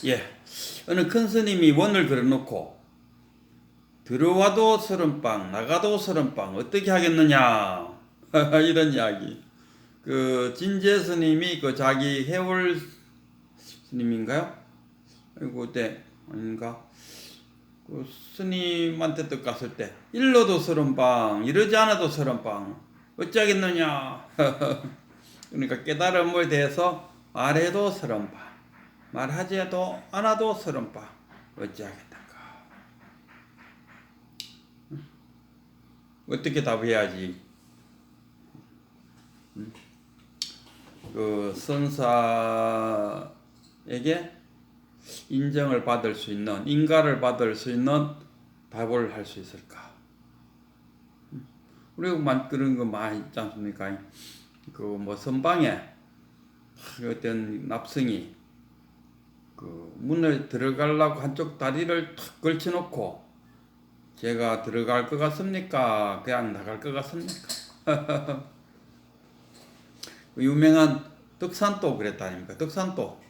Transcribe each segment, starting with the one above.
예. 어느 큰 스님이 원을 그려놓고 들어와도 서른빵 나가도 서른빵 어떻게 하겠느냐 이런 이야기. 그 진제 스님이 그 자기 해월 스님인가요? 아이고 그때 아닌가? 그 스님한테 뜻 갔을 때 일러도 서른빵 이러지 않아도 서른빵 어찌하겠느냐. 그러니까 깨달음에 대해서 말해도 서른빵 말하지 않아도 서른빵 어찌하겠는가. 어떻게 답해야지. 그 선사에게 인정을 받을 수 있는, 인가를 받을 수 있는 답을 할 수 있을까? 우리가 그런 거 많이 있지 않습니까? 그 뭐 선방에 어떤 납승이 그 문을 들어가려고 한쪽 다리를 탁 걸쳐놓고 제가 들어갈 것 같습니까? 그냥 나갈 것 같습니까? 유명한 덕산도 그랬다 아닙니까? 덕산도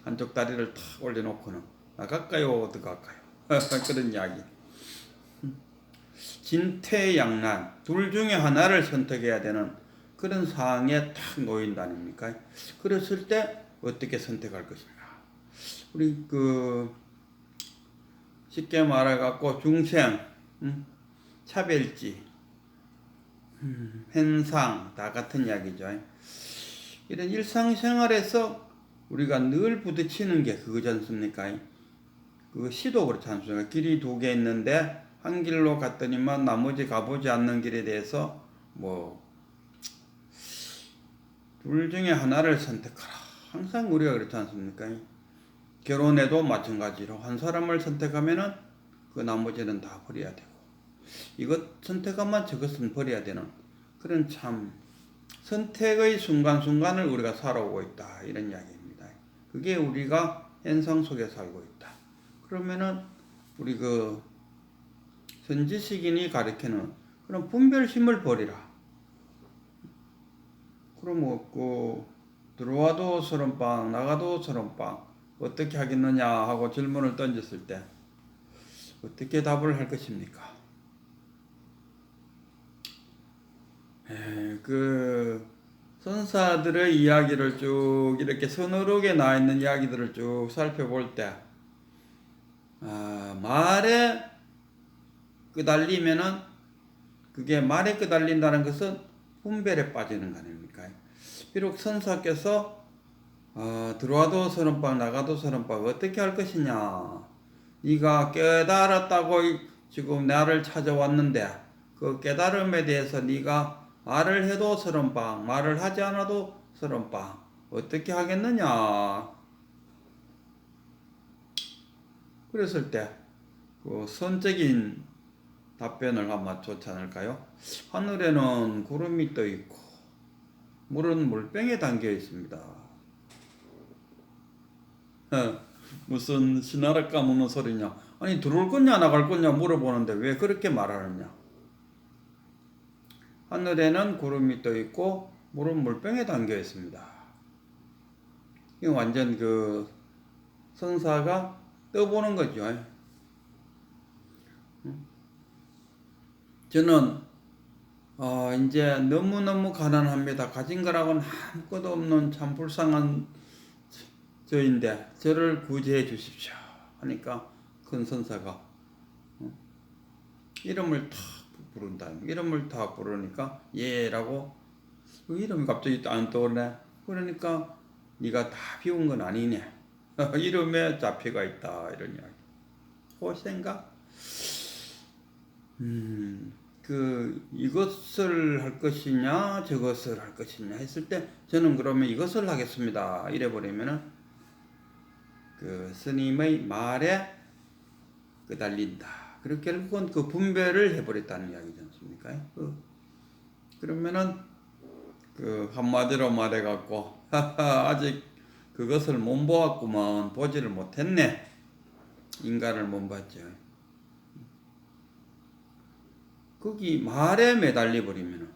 한쪽 다리를 탁 올려놓고는 나갈까요? 들어갈까요? 그런 이야기. 진퇴양난 둘 중에 하나를 선택해야 되는 그런 상황에 탁 놓인다 아닙니까? 그랬을 때 어떻게 선택할 것인가? 우리 그 쉽게 말해갖고 중생, 차별지, 현상 다 같은 이야기죠. 이런 일상생활에서 우리가 늘 부딪히는 게 그거지 않습니까? 그 시도 그렇지 않습니까? 길이 두 개 있는데 한 길로 갔더니만 나머지 가보지 않는 길에 대해서 둘 중에 하나를 선택하라. 항상 우리가 그렇지 않습니까? 결혼에도 마찬가지로 한 사람을 선택하면은 그 나머지는 다 버려야 되고 이것 선택하면 저것은 버려야 되는 그런 참 선택의 순간순간을 우리가 살아오고 있다 이런 이야기입니다. 그게 우리가 현상 속에 살고 있다. 그러면은 우리 그 선지식인이 가르치는 그런 분별심을 버리라. 그럼 들어와도 서른빵 나가도 서른빵 어떻게 하겠느냐 하고 질문을 던졌을 때 어떻게 답을 할 것입니까? 그 선사들의 이야기를 쭉 이렇게 서너 개 나와 있는 이야기들을 쭉 살펴볼 때 말에 끄달리면은 그게 말에 끄달린다는 것은 분별에 빠지는 거 아닙니까? 비록 선사께서 들어와도 서른빵 나가도 서른빵 어떻게 할 것이냐 네가 깨달았다고 지금 나를 찾아왔는데 그 깨달음에 대해서 네가 말을 해도 서른빵 말을 하지 않아도 서른빵 어떻게 하겠느냐. 그랬을 때 그 선적인 답변을 하면 좋지 않을까요? 하늘에는 구름이 떠 있고 물은 물병에 담겨 있습니다. 무슨 신나라 까먹는 소리냐? 아니 들어올 거냐 나갈 거냐 물어보는데 왜 그렇게 말하느냐? 하늘에는 구름이 떠 있고 물은 물병에 담겨 있습니다. 이거 완전 그 선사가 떠보는 거죠. 저는 이제 너무너무 가난합니다. 가진 거라고는 아무것도 없는 참 불쌍한 저인데 저를 구제해 주십시오 하니까 큰 선사가 이름을 탁 부른다. 이름을 탁 부르니까 예라고 그 이름이 갑자기 안 떠오르네. 그러니까 네가 다 비운 건 아니네. 이름에 잡혀가 있다 이런 이야기. 그 생각? 이것을 할 것이냐 저것을 할 것이냐 했을 때 저는 그러면 이것을 하겠습니다 이래버리면은 그 스님의 말에 끄달린다. 그렇게 결국은 그 분별을 해버렸다는 이야기지 않습니까? 그러면은 그 한마디로 말해갖고 아직 그것을 못 보았구만 보지를 못했네. 인간을 못 봤죠. 거기 말에 매달려 버리면은.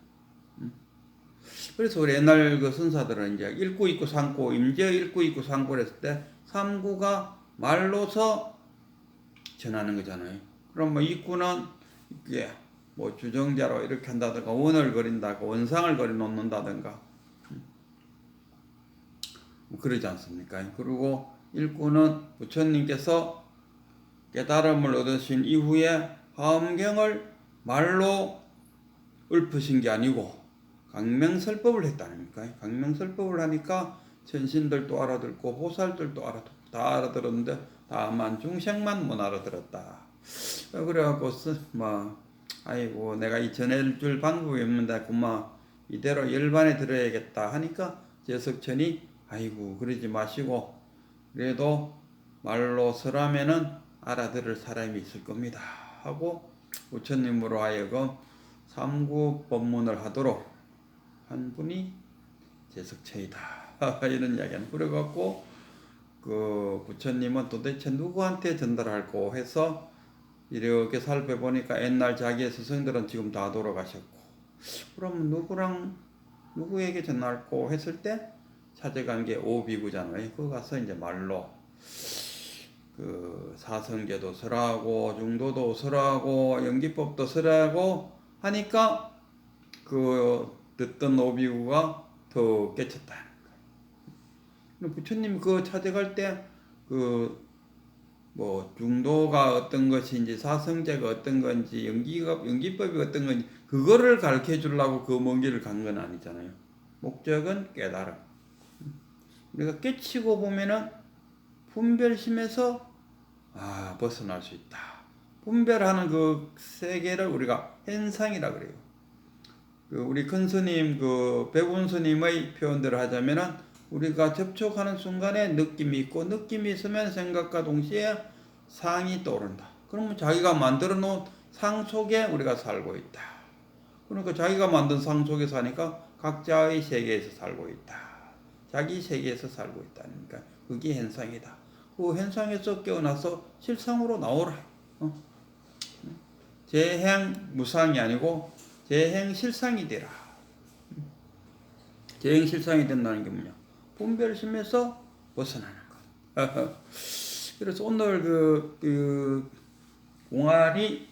그래서 우리 옛날 그 선사들은 이제 읽고 있고 삼고 임제 읽고 있고 삼고 그랬을 때 삼구가 말로서 전하는 거잖아요. 그럼 뭐 이구는 이게 뭐 주정자로 이렇게 한다든가 원을 그린다든가 원상을 그려 놓는다든가 뭐 그러지 않습니까? 그리고 일구는 부처님께서 깨달음을 얻으신 이후에 화엄경을 말로 읊으신 게 아니고 강명설법을 했다니까. 강명설법을 하니까 천신들도 알아듣고 보살들도 다 알아들었는데 다만 중생만 못 알아들었다. 그래갖고 아이고 내가 이 전해줄 방법이 없는데 그만 이대로 열반에 들어야겠다 하니까 제석천이 아이고 그러지 마시고 그래도 말로 설하면은 알아들을 사람이 있을 겁니다 하고 부처님으로 하여금 삼구 법문을 하도록 한 분이 제석천이다 이런 이야기는. 그래갖고 그 부처님은 도대체 누구한테 전달할고 해서 이렇게 살펴보니까 옛날 자기의 스승들은 지금 다 돌아가셨고 그럼 누구에게 전할고 했을 때 찾아간 게 오비구잖아요. 그거 가서 이제 말로 그 사성계도 설하고 중도도 설하고 연기법도 설하고 하니까 그 듣던 오비구가 더 깨쳤다. 부처님 그 찾아갈 때 그 뭐 중도가 어떤 것인지 사성제가 어떤 건지 연기법이 어떤 건지 그거를 가르쳐 주려고 그 먼 길을 간 건 아니잖아요. 목적은 깨달음. 우리가 깨치고 보면은 분별심에서 벗어날 수 있다. 분별하는 그 세계를 우리가 현상이라 그래요. 우리 큰 스님 백운 스님의 표현대로 하자면은 우리가 접촉하는 순간에 느낌이 있고 느낌이 있으면 생각과 동시에 상이 떠오른다. 그러면 자기가 만들어 놓은 상 속에 우리가 살고 있다. 그러니까 자기가 만든 상 속에 사니까 각자의 세계에서 살고 있다. 자기 세계에서 살고 있다니까 그게 현상이다. 그 현상에서 깨어나서 실상으로 나오라. 재행 무상이 아니고 재행 실상이 되라. 재행 실상이 된다는 게 뭐냐? 분별심에서 벗어나는 것. 그래서 오늘 공안이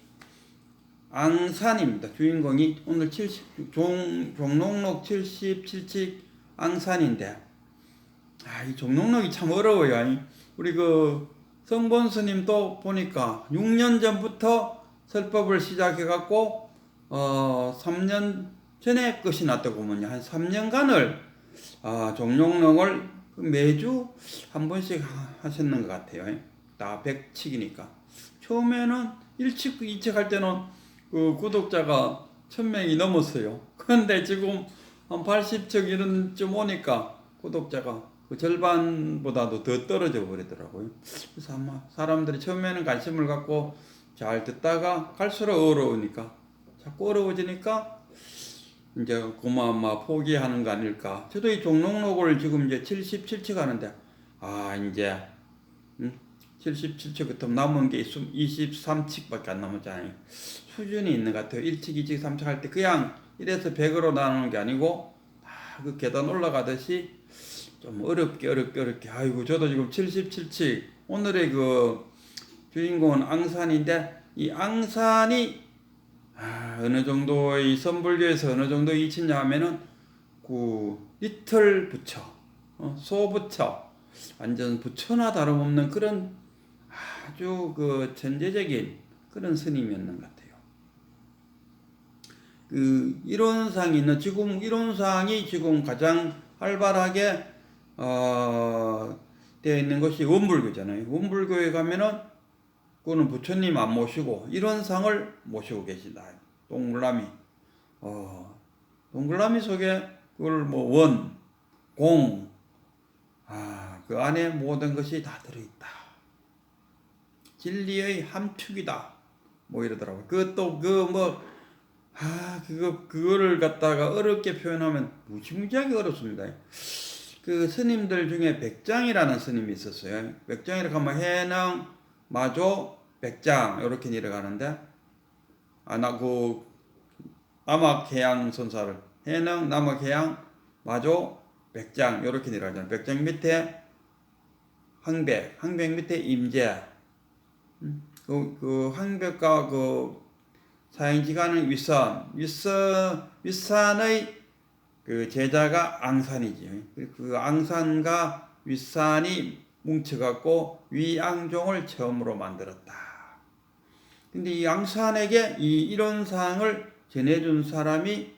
앙산입니다. 주인공이 오늘 종록록 77칙 앙산인데, 이 종록록이 참 어려워요. 우리 성본 스님도 보니까 6년 전부터 설법을 시작해갖고, 3년 전에 끝이 났다고 보면 한 3년간을 종록록을 매주 한 번씩 하셨는 것 같아요. 다 100칙이니까. 처음에는 1칙, 2칙 할 때는 그 구독자가 1000명이 넘었어요. 그런데 지금 한 80척 이런 쯤 오니까 구독자가 그 절반보다도 더 떨어져 버리더라고요. 그래서 아마 사람들이 처음에는 관심을 갖고 잘 듣다가 갈수록 어려우니까 자꾸 어려워지니까 이제 고마마 포기하는 거 아닐까. 저도 이 종록록을 지금 이제 77칙 하는데 이제 77칙 같으면 남은 게 23칙밖에 안 남았잖아요. 수준이 있는 것 같아요. 1칙, 2칙, 3칙 할 때 그냥 1에서 100으로 나누는 게 아니고 그 계단 올라가듯이 좀 어렵게 아이고 저도 지금 77칙 오늘의 그 주인공은 앙산인데 이 앙산이 어느 정도의 선불교에서 어느 정도 이치냐 하면은 리틀 부처, 소부처, 완전 부처나 다름없는 그런 아주 천재적인 그런 스님이었는 것 같아요. 이론상이 있는 이론상이 지금 가장 활발하게 되어 있는 것이 원불교잖아요. 원불교에 가면은 그거는 부처님 안 모시고 이론상을 모시고 계시다. 동글라미. 동글라미 속에 그걸 원, 공, 그 안에 모든 것이 다 들어있다. 진리의 함축이다. 이러더라고요. 그거를 갖다가 어렵게 표현하면 무지무지하게 어렵습니다. 스님들 중에 백장이라는 스님이 있었어요. 백장이라고 하면 해능, 마조, 백장 이렇게 내려가는데 남악해양 선사를 해능, 남악해양, 마조, 백장 이렇게 내려가잖아요. 백장 밑에 황백 밑에 임재, 그 황백과 그 사행지가는 윗산의 그 제자가 앙산이지. 그 앙산과 윗산이 뭉쳐갖고 위앙종을 처음으로 만들었다. 근데 이 앙산에게 이 이론사항을 전해준 사람이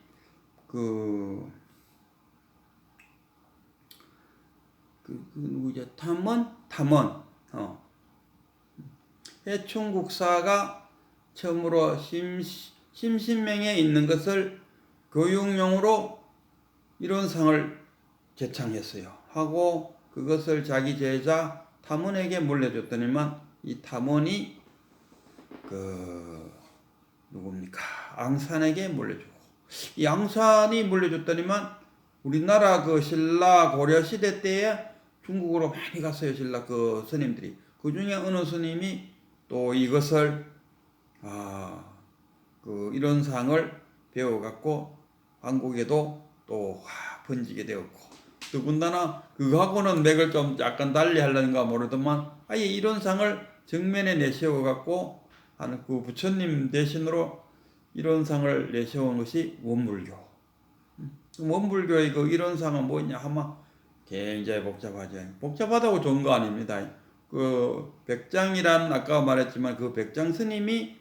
그 누구죠? 탐원. 해충국사가 처음으로 심신명에 있는 것을 교육용으로 이론상을 제창했어요. 하고 그것을 자기 제자 탐원에게 물려줬더니만 이 탐원이 누굽니까? 앙산에게 물려주고 이 앙산이 물려줬더니만 우리나라 그 신라 고려 시대 때에 중국으로 많이 갔어요. 신라 그 스님들이. 그 중에 어느 스님이 또 이것을 그 이론상을 배워갖고 한국에도 또 번지게 되었고 더군다나 그거하고는 맥을 좀 약간 달리 하려는가 모르더만 아예 이론상을 정면에 내세워갖고 하는 그 부처님 대신으로 이론상을 내세운 것이 원불교. 원불교의 그 이론상은 뭐냐 하면 굉장히 복잡하죠. 복잡하다고 좋은 거 아닙니다. 그 백장이란 아까 말했지만 그 백장 스님이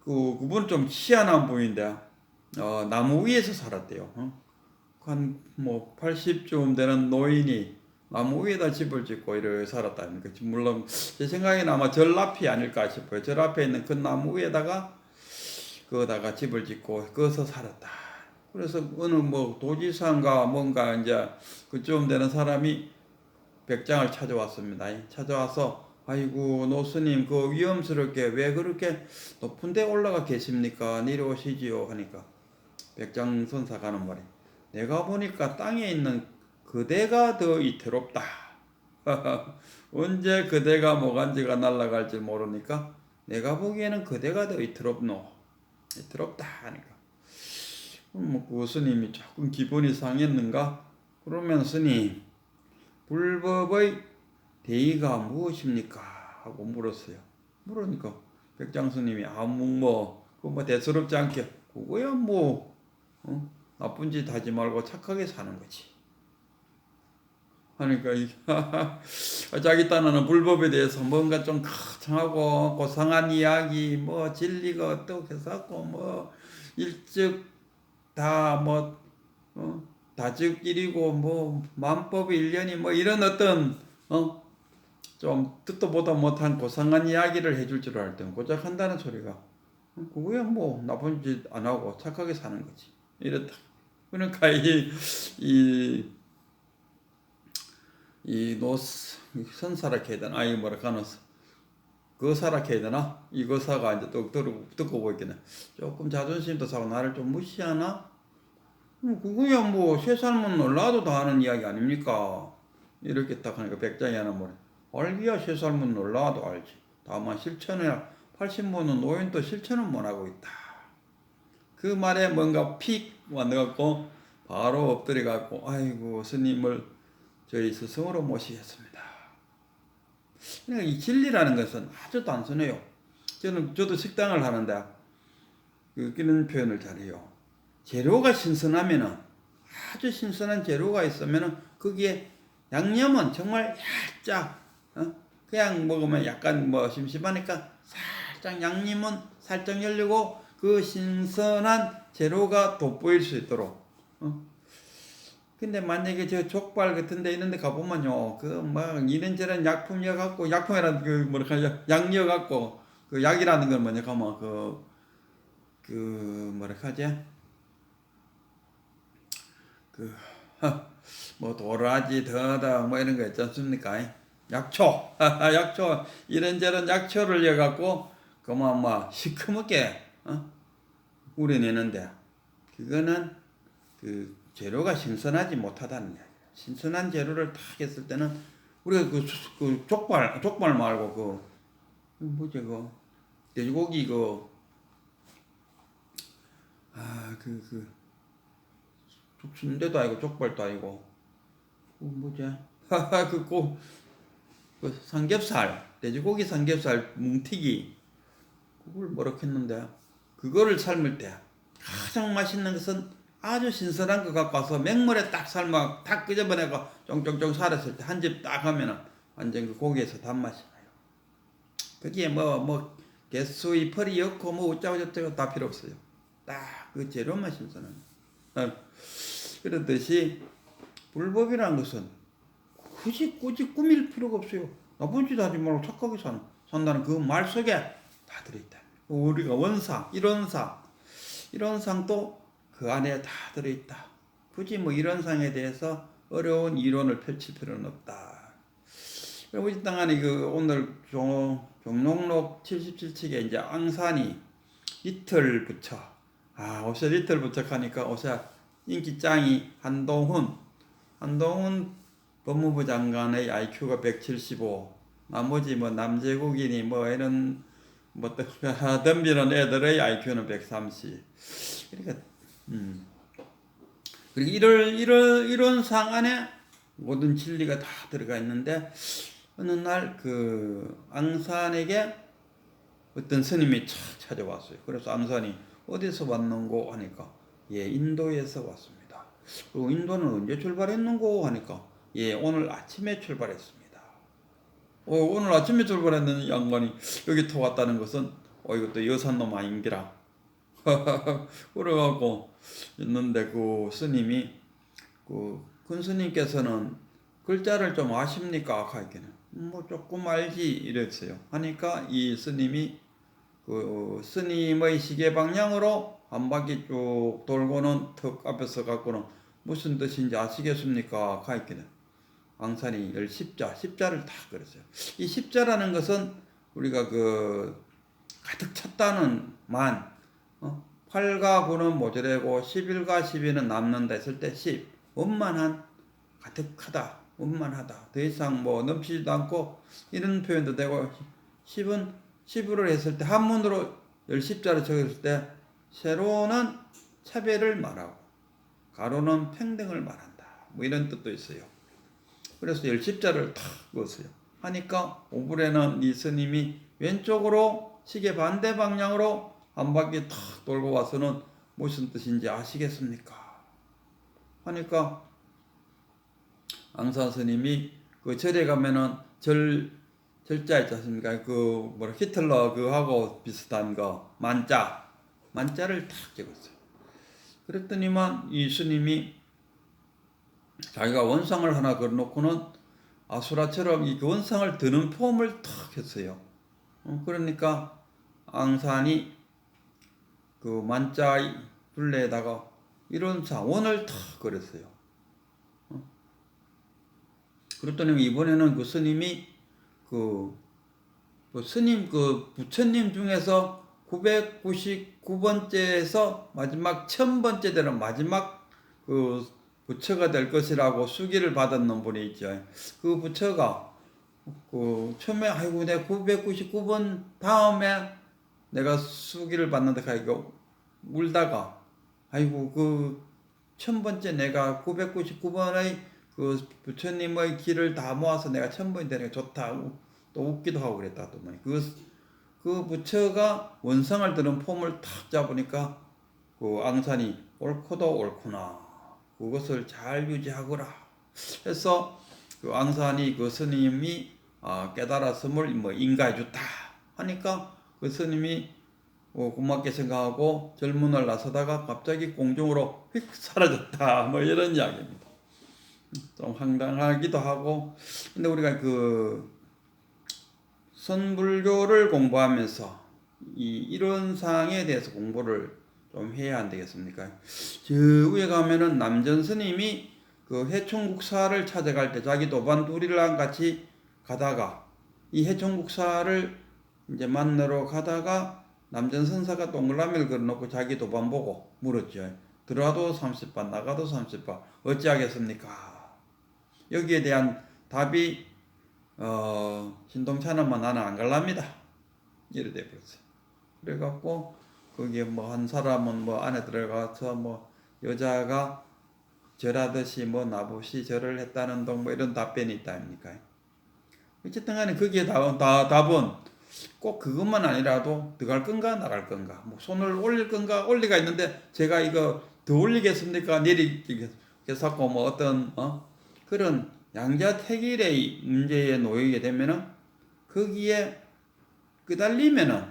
그분 좀 희한한 분인데 나무 위에서 살았대요. 한 뭐 80쯤 되는 노인이 나무 위에다 집을 짓고 이렇게 살았다니까. 물론 제 생각에는 아마 절 앞이 아닐까 싶어요. 절 앞에 있는 큰 나무 위에다가 거기다가 집을 짓고 거기서 살았다. 그래서 어느 뭐 도지사인가 뭔가 이제 그쯤 되는 사람이 백장을 찾아왔습니다. 찾아와서 아이고 노스님 그 위험스럽게 왜 그렇게 높은 데 올라가 계십니까? 내려오시지요 하니까 백장 선사가 하는 말이 내가 보니까 땅에 있는 그대가 더 이태롭다. 언제 그대가 모간지가 날아갈지 모르니까 내가 보기에는 그대가 더 이태롭다 하니까 뭐 그 스님이 조금 기분이 상했는가? 그러면 스님 불법의 대의가 무엇입니까? 하고 물었어요. 물으니까 백장 스님이 그거 대수롭지 않게 그거야 나쁜 짓 하지 말고 착하게 사는 거지. 하니까 자기 딴에는 불법에 대해서 뭔가 좀 거창하고 고상한 이야기 진리가 어떻게 해서 일즉 다 다즉일이고 만법이 일련이 이런 어떤 좀 듣도 보도 못한 고상한 이야기를 해줄 줄 알 때는 고작 한다는 소리가 그거야 나쁜 짓 안 하고 착하게 사는 거지. 이렇다. 그러니까 이 선사라 해야 되나? 거사라 해야 되나? 이 거사가 이제 또 듣고 보이겠네. 조금 자존심도 상하고 나를 좀 무시하나? 그거야 쇠살문 놀라도 다 하는 이야기 아닙니까? 이렇게 딱 하니까 백장이 하나 알기야 쇠살문 놀라도 알지. 다만 실천해야 80문은 노인도 실천은 못하고 있다. 그 말에 뭔가 픽 만들어갖고 바로 엎드려갖고 아이고 스님을 저희 스승으로 모시겠습니다. 그러니까 이 진리라는 것은 아주 단순해요. 저도 식당을 하는데 그런 표현을 잘해요. 재료가 신선하면은 아주 신선한 재료가 있으면은 거기에 양념은 정말 얇짝 그냥 먹으면 약간 심심하니까 살짝 양념은 살짝 열리고 그 신선한 재료가 돋보일 수 있도록. 근데 만약에 저 족발 같은 데 이런 데 가보면요. 이런저런 약품 여갖고, 약품이라는 양 여갖고, 그 약이라는 건 뭐냐 가면 도라지, 더다, 이런 거 있지 않습니까? 약초, 약초, 이런저런 약초를 여갖고, 시커멓게, 우려내는데, 그거는 재료가 신선하지 못하다는 이야기야. 신선한 재료를 딱 했을 때는, 우리가 족발 말고, 돼지고기 순대도 아니고 족발도 아니고 그 삼겹살, 돼지고기 삼겹살 뭉티기 그걸 뭐라 했는데 그거를 삶을 때 가장 맛있는 것은 아주 신선한 거 갖고 와서 맹물에 딱 삶아 딱 끄집어내고 쫑쫑쫑 살았을 때 한 집 딱 하면은 완전 그 고기에서 단맛이 나요. 거기에 뭐 개수의 펄이 없고 뭐 어쩌고 저쩌고 다 필요 없어요. 딱 그 재료만 신선한. 그렇듯이 불법이라는 것은 굳이 꾸밀 필요가 없어요. 나쁜 짓 하지 말고 착하게 산다는 그 말 속에 다 들어있다. 우리가 원상, 이론상도 그 안에 다 들어있다. 굳이 뭐 이론상에 대해서 어려운 이론을 펼칠 필요는 없다. 우리 땅 안에 그 오늘 종록록 77칙에 이제 앙산이 이틀 부처. 옷에 이틀 부처하니까 옷에 인기 짱이 한동훈 법무부 장관의 IQ가 175, 나머지 뭐 남제국인이 뭐 이런 뭐 덤비는 애들의 IQ는 130. 그러니까 그리고 이런 상 안에 모든 진리가 다 들어가 있는데 어느 날 그 앙산에게 어떤 스님이 찾아왔어요. 그래서 앙산이 어디서 왔는고 하니까 인도에서 왔습니다. 그리고 인도는 언제 출발했는고 하니까 오늘 아침에 출발했습니다. 오늘 아침에 출발했는 양반이 여기 터 왔다는 것은 이것도 여산놈 아닌기라. 그래갖고 있는데 그 스님이 큰 스님께서는 글자를 좀 아십니까? 하기는 뭐 조금 알지 이랬어요. 하니까 이 스님이 그 스님의 시계 방향으로 한 바퀴 쭉 돌고는 턱 앞에서 갖고는 무슨 뜻인지 아시겠습니까? 하기는 앙산이 열 십자를 다 그렸어요. 이 십자라는 것은 우리가 그 가득 찼다는 만, 8과 9는 모자라고 11과 12는 남는다 했을 때 10, 원만한, 가득하다, 원만하다, 더 이상 뭐 넘치지도 않고 이런 표현도 되고 10은 10으로 했을 때 한문으로 열 십자를 적었을 때 세로는 차별을 말하고 가로는 평등을 말한다. 뭐 이런 뜻도 있어요. 그래서 열 십자를 탁 그었어요. 하니까 오불에는 이 스님이 왼쪽으로 시계 반대 방향으로 한 바퀴 탁 돌고 와서는 무슨 뜻인지 아시겠습니까? 하니까 앙산 스님이 그 절에 가면은 절자 있지 않습니까? 그 히틀러 그하고 비슷한 거 만자를 탁 적었어요. 그랬더니만 이 스님이 자기가 원상을 하나 걸어놓고는 아수라처럼 이 원상을 드는 폼을 탁 했어요. 그러니까 앙산이 그 만자 둘레에다가 이런 원을 탁 그렸어요. 그랬더니 이번에는 그 스님이 스님 부처님 중에서 999번째에서 마지막 1000번째 되는 마지막 그 부처가 될 것이라고 수기를 받았는 분이 있죠. 그 부처가 처음에 내가 999번 다음에 내가 수기를 받는다 하니까 울다가 그 1000번째 내가 999번의 그 부처님의 길을 다 모아서 내가 1000번이 되는 게 좋다. 또 웃기도 하고 그랬다. 또 그 부처가 원상을 드는 폼을 탁 잡으니까 그 앙산이 옳고도 옳구나. 그것을 잘 유지하거라. 해서 그 앙산이 그 스님이 깨달았음을 인가해 줬다 하니까 그 스님이 고맙게 생각하고 절문을 나서다가 갑자기 공중으로 휙 사라졌다. 뭐 이런 이야기입니다. 좀 황당하기도 하고. 근데 우리가 그 선불교를 공부하면서 이 이론상에 대해서 공부를 좀 해야 안 되겠습니까? 저 위에 가면은 남전 스님이 그 해충국사를 찾아갈 때 자기 도반 둘이랑 같이 가다가 이 해충국사를 이제 만나러 가다가 남전 선사가 동그라미를 걸어놓고 자기 도반 보고 물었죠. 들어와도 30반 나가도 30반 어찌하겠습니까? 여기에 대한 답이 신동차는만 나는 안 갈랍니다. 이래 돼버렸어요. 그래갖고 거기에 한 사람은 안에 들어가서 여자가 절하듯이 나봇이 절을 했다는 동 이런 답변이 있다 아닙니까? 어쨌든 간에 거기에 답은 꼭 그것만 아니라도 들어갈 건가 나갈 건가, 뭐 손을 올릴 건가 올리가 있는데 제가 이거 더 올리겠습니까 내리겠었고 뭐 어떤 그런 양자택일의 문제에 놓이게 되면은 거기에 끄달리면은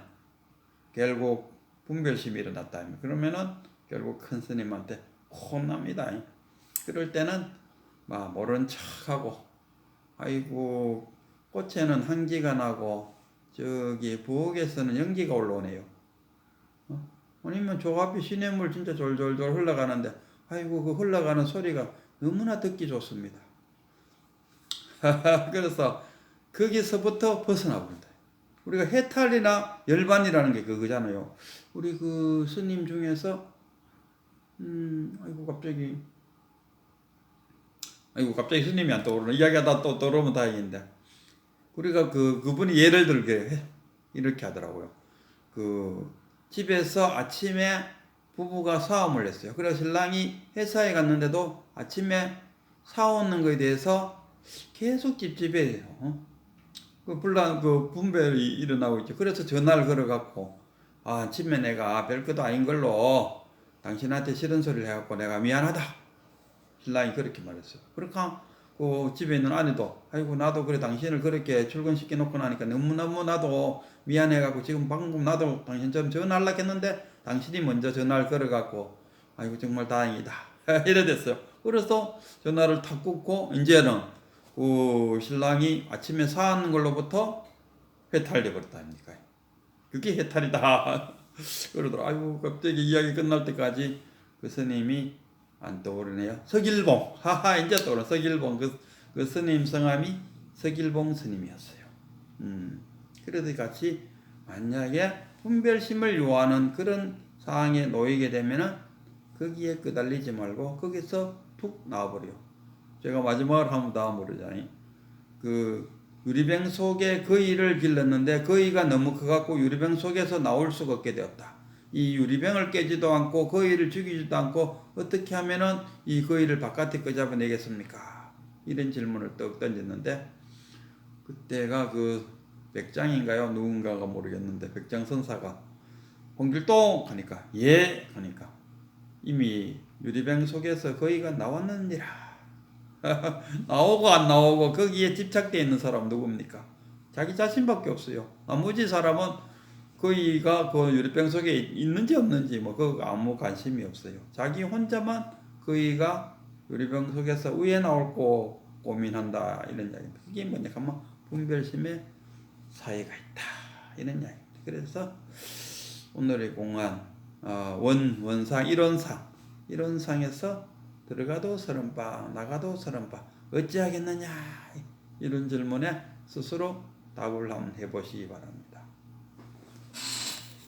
결국 분별심이 일어났다. 그러면은 결국 큰 스님한테 혼납니다. 그럴 때는 막 모른 척하고, 아이고 꽃에는 한기가 나고 저기 부엌에서는 연기가 올라오네요. 아니면 저 앞에 시냇물 진짜 졸졸졸 흘러가는데 아이고 그 흘러가는 소리가 너무나 듣기 좋습니다. 그래서 거기서부터 벗어나 버린다. 우리가 해탈이나 열반이라는 게 그거잖아요. 우리 그 스님 중에서 아이고 갑자기 스님이 안 떠오르네. 이야기하다 또 떠오르면 다행인데, 우리가 그분이 예를 들게 이렇게 하더라고요. 그 집에서 아침에 부부가 싸움을 했어요. 그래서 신랑이 회사에 갔는데도 아침에 사오는 거에 대해서 계속 찝찝해요. 그 분별이 일어나고 있죠. 그래서 전화를 걸어갖고, 아침에 내가 별것도 아닌 걸로 당신한테 싫은 소리를 해갖고 내가 미안하다. 신랑이 그렇게 말했어요. 그러니까 그 집에 있는 아내도 아이고 나도 그래 당신을 그렇게 출근시켜 놓고 나니까 너무너무 나도 미안해갖고 지금 방금 나도 당신처럼 전화하려고 했는데 당신이 먼저 전화를 걸어갖고 아이고 정말 다행이다 이래 됐어요. 그래서 전화를 탁 끊고 이제는 그 신랑이 아침에 사는 걸로부터 해탈돼 버렸다 아닙니까? 그게 해탈이다. 그러더라. 아이고 갑자기 이야기 끝날 때까지 그 스님이 안 떠오르네요. 서길봉. 하하 이제 떠오르. 서길봉. 그 스님 성함이 서길봉 스님이었어요. 그래도 같이 만약에 분별심을 요하는 그런 상황에 놓이게 되면은 거기에 끄달리지 말고 거기서 툭 나와버려. 제가 마지막으로 한번 더 모르잖아요. 그 유리병 속에 거위를 길렀는데 거위가 너무 커갖고 유리병 속에서 나올 수가 없게 되었다. 이 유리병을 깨지도 않고 거위를 죽이지도 않고 어떻게 하면은 이 거위를 바깥에 끄잡아내겠습니까? 이런 질문을 떡 던졌는데, 그때가 그 백장인가요? 누군가가 모르겠는데 백장 선사가 홍길동 하니까 예 하니까 이미 유리병 속에서 거위가 나왔느니라. 나오고 안 나오고 거기에 집착되어 있는 사람 누굽니까? 자기 자신밖에 없어요. 나머지 사람은 거위가 그 유리병 속에 있는지 없는지 뭐 그거 아무 관심이 없어요. 자기 혼자만 거위가 유리병 속에서 왜 나올고 고민한다 이런 이야기입니다. 그게 뭐냐 하면 분별심에 사이가 있다 이런 이야기입니다. 그래서 오늘의 공안 원상 이론상에서 들어가도 30바 나가도 30바 어찌하겠느냐 이런 질문에 스스로 답을 한번 해보시기 바랍니다.